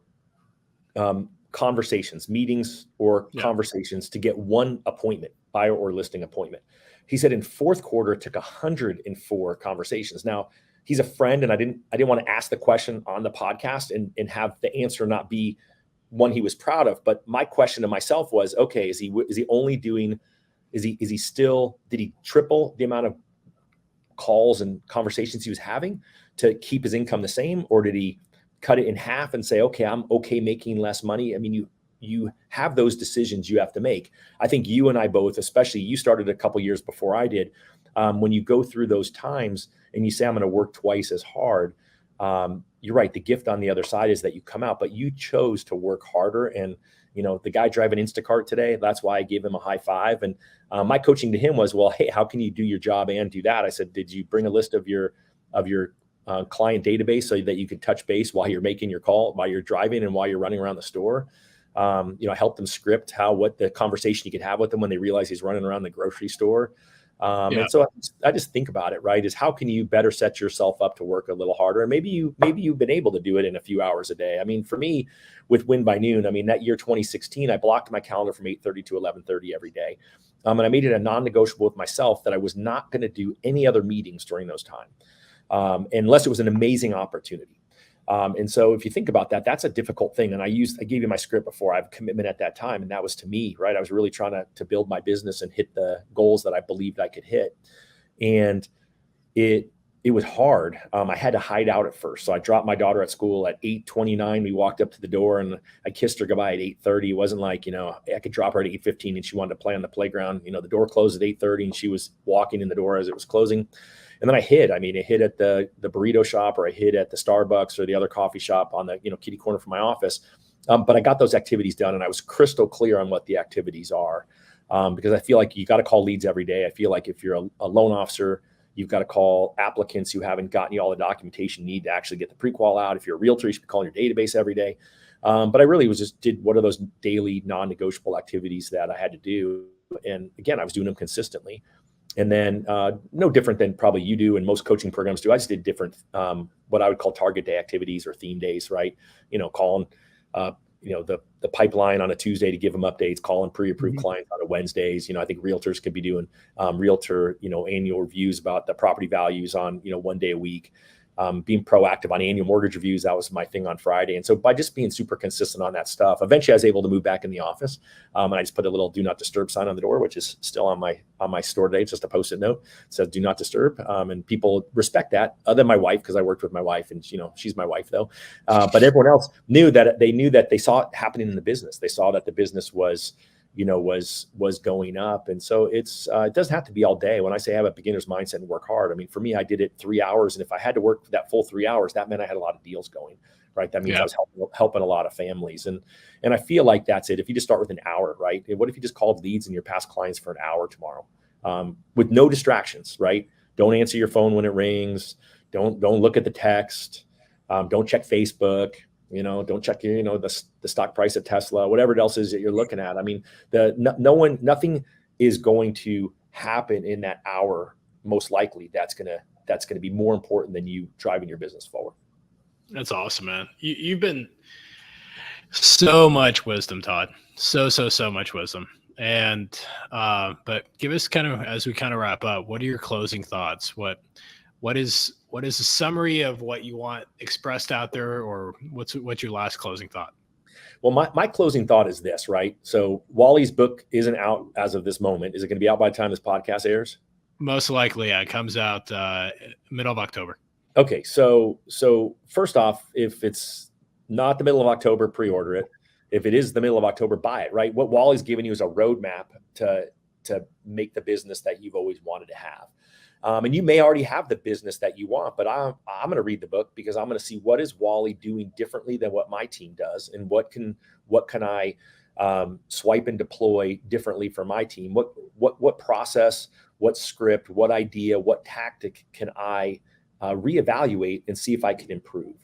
conversations, meetings or conversations to get one appointment, buyer or listing appointment. He said in fourth quarter, it took 104 conversations. Now, he's a friend, and I didn't want to ask the question on the podcast and have the answer not be one he was proud of. But my question to myself was, okay, did he triple the amount of calls and conversations he was having to keep his income the same? Or did he cut it in half and say, okay, I'm okay making less money. I mean, you have those decisions you have to make. I think you and I both, especially you started a couple years before I did. When you go through those times and you say, I'm going to work twice as hard, you're right. The gift on the other side is that you come out, but you chose to work harder. And, the guy driving Instacart today, that's why I gave him a high five. And my coaching to him was, well, hey, how can you do your job and do that? I said, did you bring a list of your client database so that you could touch base while you're making your call, while you're driving and while you're running around the store? Help them script what the conversation you could have with them when they realize he's running around the grocery store. And so I just think about it, right, is how can you better set yourself up to work a little harder? And maybe you've been able to do it in a few hours a day. I mean, for me with Win by Noon, I mean, that year, 2016, I blocked my calendar from 8:30 to 11:30 every day. And I made it a non-negotiable with myself that I was not going to do any other meetings during those times, unless it was an amazing opportunity. And so if you think about that, that's a difficult thing. And I gave you my script before. I have a commitment at that time. And that was to me, right? I was really trying to build my business and hit the goals that I believed I could hit. And it was hard. I had to hide out at first. So I dropped my daughter at school at 8:29. We walked up to the door and I kissed her goodbye at 8:30. It wasn't like, I could drop her at 8:15 and she wanted to play on the playground. The door closed at 8:30 and she was walking in the door as it was closing. And then I hid at the burrito shop, or I hid at the Starbucks or the other coffee shop on the, kitty corner from my office. But I got those activities done and I was crystal clear on what the activities are. Because I feel like you got to call leads every day. I feel like if you're a loan officer, you've got to call applicants who haven't gotten you all the documentation you need to actually get the pre-qual out. If you're a realtor, you should be calling your database every day. But I really did what are those daily non-negotiable activities that I had to do. And again, I was doing them consistently. And then no different than probably you do and most coaching programs do. I just did different, what I would call target day activities or theme days, right? Calling, the pipeline on a Tuesday to give them updates, calling pre-approved clients on a Wednesdays. I think realtors could be doing realtor, annual reviews about the property values on, one day a week. Being proactive on annual mortgage reviews. That was my thing on Friday. And so by just being super consistent on that stuff, eventually I was able to move back in the office. And I just put a little do not disturb sign on the door, which is still on my store today. It's just a Post-it note. It says do not disturb. And people respect that, other than my wife, because I worked with my wife and she's my wife though. But everyone else knew that they saw it happening in the business. They saw that the business was going up. And so it doesn't have to be all day. When I say have a beginner's mindset and work hard, I mean, for me, I did it 3 hours. And if I had to work that full 3 hours, that meant I had a lot of deals going, right? That means I was helping a lot of families. And I feel like that's it. If you just start with an hour, right? What if you just called leads and your past clients for an hour tomorrow, with no distractions, right? Don't answer your phone when it rings. Don't look at the text. Don't check Facebook. Don't check the stock price of Tesla, whatever else is that you're looking at. I mean, nothing is going to happen in that hour. Most likely, that's gonna be more important than you driving your business forward. That's awesome, man. You've been so much wisdom, Todd. So much wisdom. And but give us kind of, as we kind of wrap up, what are your closing thoughts? What is a summary of what you want expressed out there, or what's your last closing thought? Well, my closing thought is this, right? So Wally's book isn't out as of this moment. Is it going to be out by the time this podcast airs? Most likely, yeah. It comes out middle of October. Okay. So first off, if it's not the middle of October, pre-order it. If it is the middle of October, buy it, right? What Wally's giving you is a roadmap to make the business that you've always wanted to have. And you may already have the business that you want, but I'm going to read the book because I'm going to see what is Wally doing differently than what my team does, and what can I swipe and deploy differently for my team. What process, what script, what idea, what tactic can I reevaluate and see if I can improve.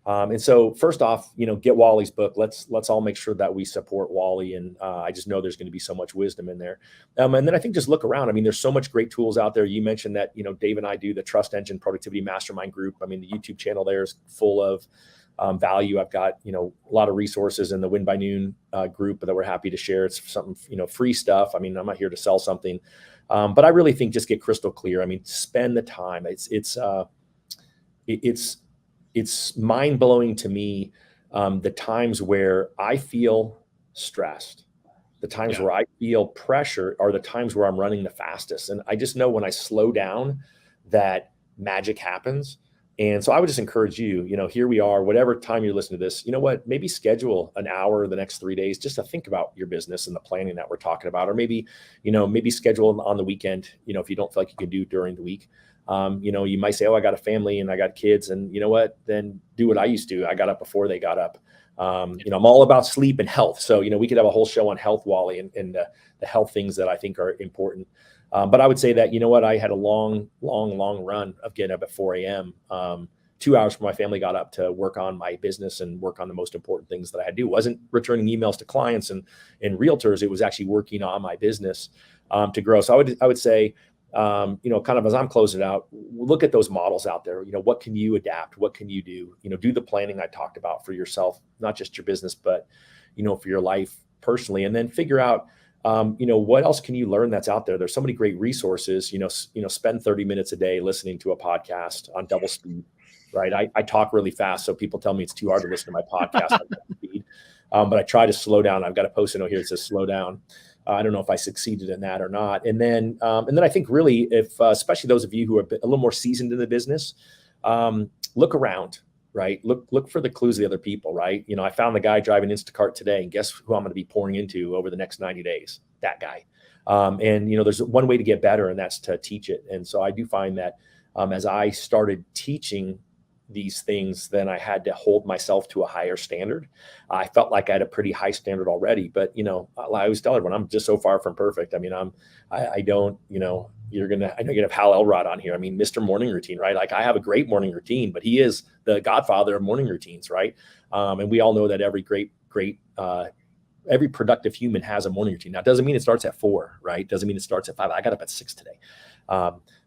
And so first off, get Wally's book. Let's all make sure that we support Wally. And I just know there's going to be so much wisdom in there. And then I think just look around. I mean, there's so much great tools out there. You mentioned that, Dave and I do the Trust Engine Productivity Mastermind group. I mean, the YouTube channel there is full of value. I've got, a lot of resources in the Win by Noon group that we're happy to share. It's something, free stuff. I mean, I'm not here to sell something, but I really think just get crystal clear. I mean, spend the time. It's mind-blowing to me, the times where I feel stressed, the times where I feel pressure are the times where I'm running the fastest. And I just know when I slow down that magic happens. And so I would just encourage you, here we are, whatever time you're listening to this, you know what, maybe schedule an hour the next 3 days just to think about your business and the planning that we're talking about, or maybe, maybe schedule on the weekend, if you don't feel like you can do during the week. You might say, oh, I got a family and I got kids, and you know what, then do what I used to. I got up before they got up. I'm all about sleep and health. So, we could have a whole show on health, Wally, and the health things that I think are important. But I would say that, I had a long run of getting up at 4 a.m. 2 hours before my family got up to work on my business and work on the most important things that I had to do. It wasn't returning emails to clients and realtors. It was actually working on my business to grow. So I would say, kind of as I'm closing it out, look at those models out there. What can you adapt? What can you do? Do the planning I talked about for yourself, not just your business, but, for your life personally, and then figure out, what else can you learn that's out there? There's so many great resources, spend 30 minutes a day listening to a podcast on double speed, right? I talk really fast. So people tell me it's too hard to listen to my podcast on double speed. But I try to slow down. I've got a Post-it note here that says slow down. I don't know if I succeeded in that or not. And then I think really if, especially those of you who are a little more seasoned in the business, look around, right? Look for the clues of the other people, right? I found the guy driving Instacart today, and guess who I'm going to be pouring into over the next 90 days? That guy. And there's one way to get better, and that's to teach it. And so I do find that as I started teaching these things, then I had to hold myself to a higher standard. I felt like I had a pretty high standard already, but I always tell everyone I'm just so far from perfect. I mean, I don't, I know you're gonna have Hal Elrod on here. I mean, Mr. Morning Routine, right? Like I have a great morning routine, but he is the godfather of morning routines, right? And we all know that every every productive human has a morning routine. Now, it doesn't mean it starts at 4, right? Doesn't mean it starts at 5. I got up at 6 today.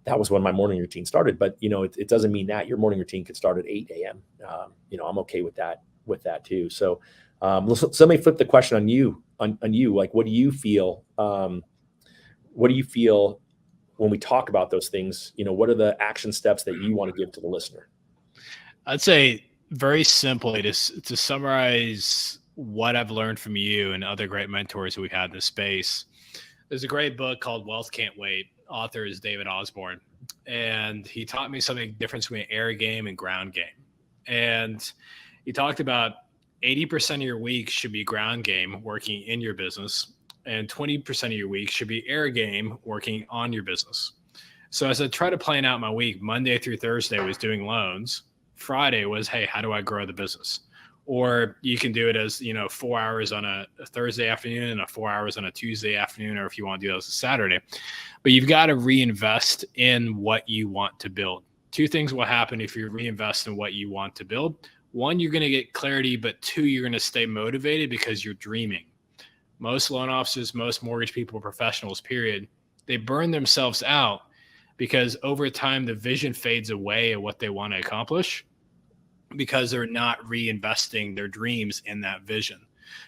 That was when my morning routine started, but it doesn't mean that your morning routine could start at 8 a.m. I'm okay with that too. So, let me flip the question on you, like, what do you feel? What do you feel when we talk about those things? What are the action steps that you want to give to the listener? I'd say very simply to summarize what I've learned from you and other great mentors that we've had in this space. There's a great book called Wealth Can't Wait. Author is David Osborne. And he taught me something different between air game and ground game. And he talked about 80% of your week should be ground game working in your business, and 20% of your week should be air game working on your business. So as I try to plan out my week, Monday through Thursday was doing loans. Friday was, hey, how do I grow the business? Or you can do it as, 4 hours on a Thursday afternoon and 4 hours on a Tuesday afternoon, or if you want to do those a Saturday. But you've got to reinvest in what you want to build. 2 things will happen if you reinvest in what you want to build. 1, you're going to get clarity, but 2, you're going to stay motivated because you're dreaming. Most loan officers, most mortgage people, professionals, period, they burn themselves out because over time the vision fades away of what they want to accomplish, because they're not reinvesting their dreams in that vision.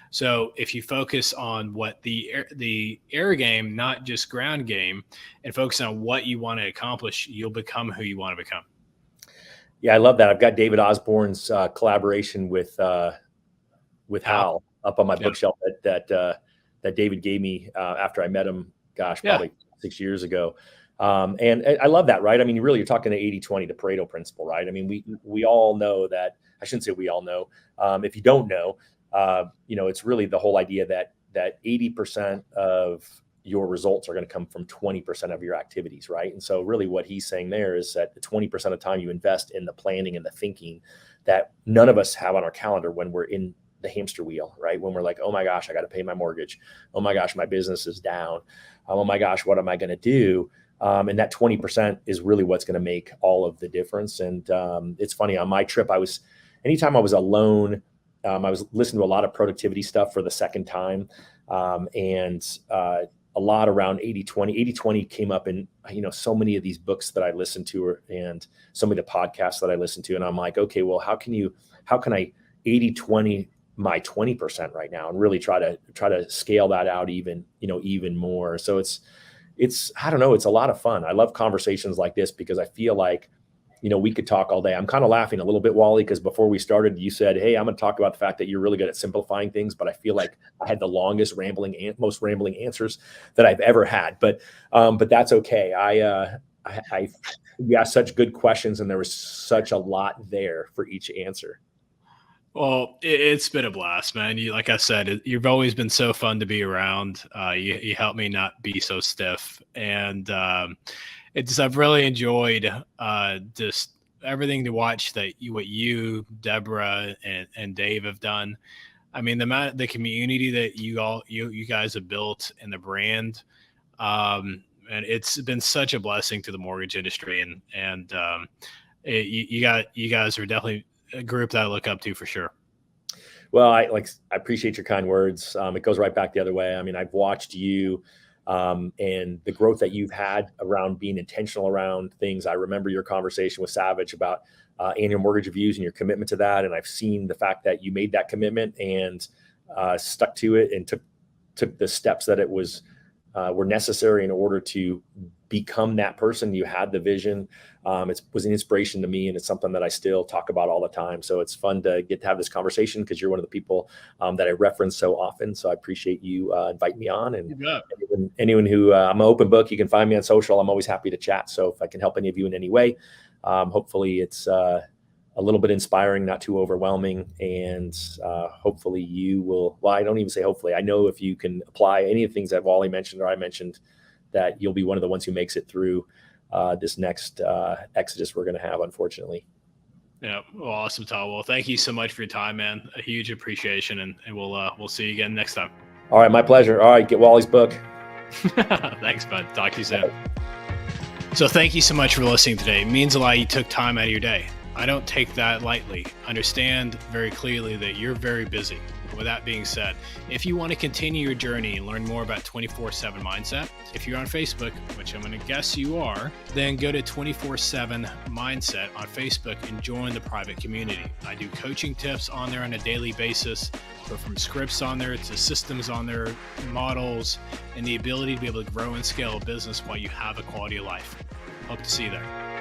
So if you focus on what the air game, not just ground game, and focus on what you want to accomplish, you'll become who you want to become. Yeah, I love that. I've got David Osborne's collaboration with Hal up on my bookshelf that David gave me after I met him, probably 6 years ago. And I love that, right? I mean, really, you're talking the 80-20, the Pareto principle, right? I mean, we all know that. I shouldn't say we all know. If you don't know, it's really the whole idea that 80% of your results are going to come from 20% of your activities, right? And so really what he's saying there is that the 20% of time you invest in the planning and the thinking that none of us have on our calendar when we're in the hamster wheel, right? When we're like, oh my gosh, I got to pay my mortgage. Oh my gosh, my business is down. Oh my gosh, what am I going to do? And that 20% is really what's going to make all of the difference. And it's funny, on my trip, anytime I was alone, I was listening to a lot of productivity stuff for the second time. And a lot around 80-20. 80-20 came up in, so many of these books that I listened to and so many of the podcasts that I listened to. And I'm like, okay, well, how can I 80-20 my 20% right now and really try to scale that out even more. So it's, I don't know, it's a lot of fun. I love conversations like this because I feel like, we could talk all day. I'm kind of laughing a little bit, Wally, because before we started, you said, hey, I'm going to talk about the fact that you're really good at simplifying things, but I feel like I had the most rambling answers that I've ever had, but that's okay. I you asked such good questions, and there was such a lot there for each answer. Well, it's been a blast, man. You, like I said, you've always been so fun to be around. You help me not be so stiff, and I've really enjoyed just everything to watch what you, Deborah, and Dave have done. I mean, the community that you guys have built and the brand, and it's been such a blessing to the mortgage industry, you guys are definitely a group that I look up to for sure. Well, I appreciate your kind words. It goes right back the other way. I mean, I've watched you and the growth that you've had around being intentional around things. I remember your conversation with Savage about annual mortgage reviews and your commitment to that. And I've seen the fact that you made that commitment and stuck to it and took the steps that were necessary in order to become that person. You had the vision. It was an inspiration to me, and it's something that I still talk about all the time. So it's fun to get to have this conversation because you're one of the people that I reference so often. So I appreciate you inviting me on. And anyone who I'm an open book, you can find me on social. I'm always happy to chat. So if I can help any of you in any way, hopefully it's a little bit inspiring, not too overwhelming. And hopefully you will, well, I don't even say hopefully. I know if you can apply any of the things that Wally mentioned or I mentioned, that you'll be one of the ones who makes it through this next exodus we're going to have, unfortunately. Yeah. Well, awesome, Todd. Well, thank you so much for your time, man. A huge appreciation, and we'll see you again next time. All right. My pleasure. All right. Get Wally's book. Thanks, bud. Talk to you soon. So thank you so much for listening today. It means a lot you took time out of your day. I don't take that lightly. Understand very clearly that you're very busy. With that being said, if you want to continue your journey and learn more about 24/7 Mindset, if you're on Facebook, which I'm going to guess you are, then go to 24/7 Mindset on Facebook and join the private community. I do coaching tips on there on a daily basis, but from scripts on there to systems on there, models, and the ability to be able to grow and scale a business while you have a quality of life. Hope to see you there.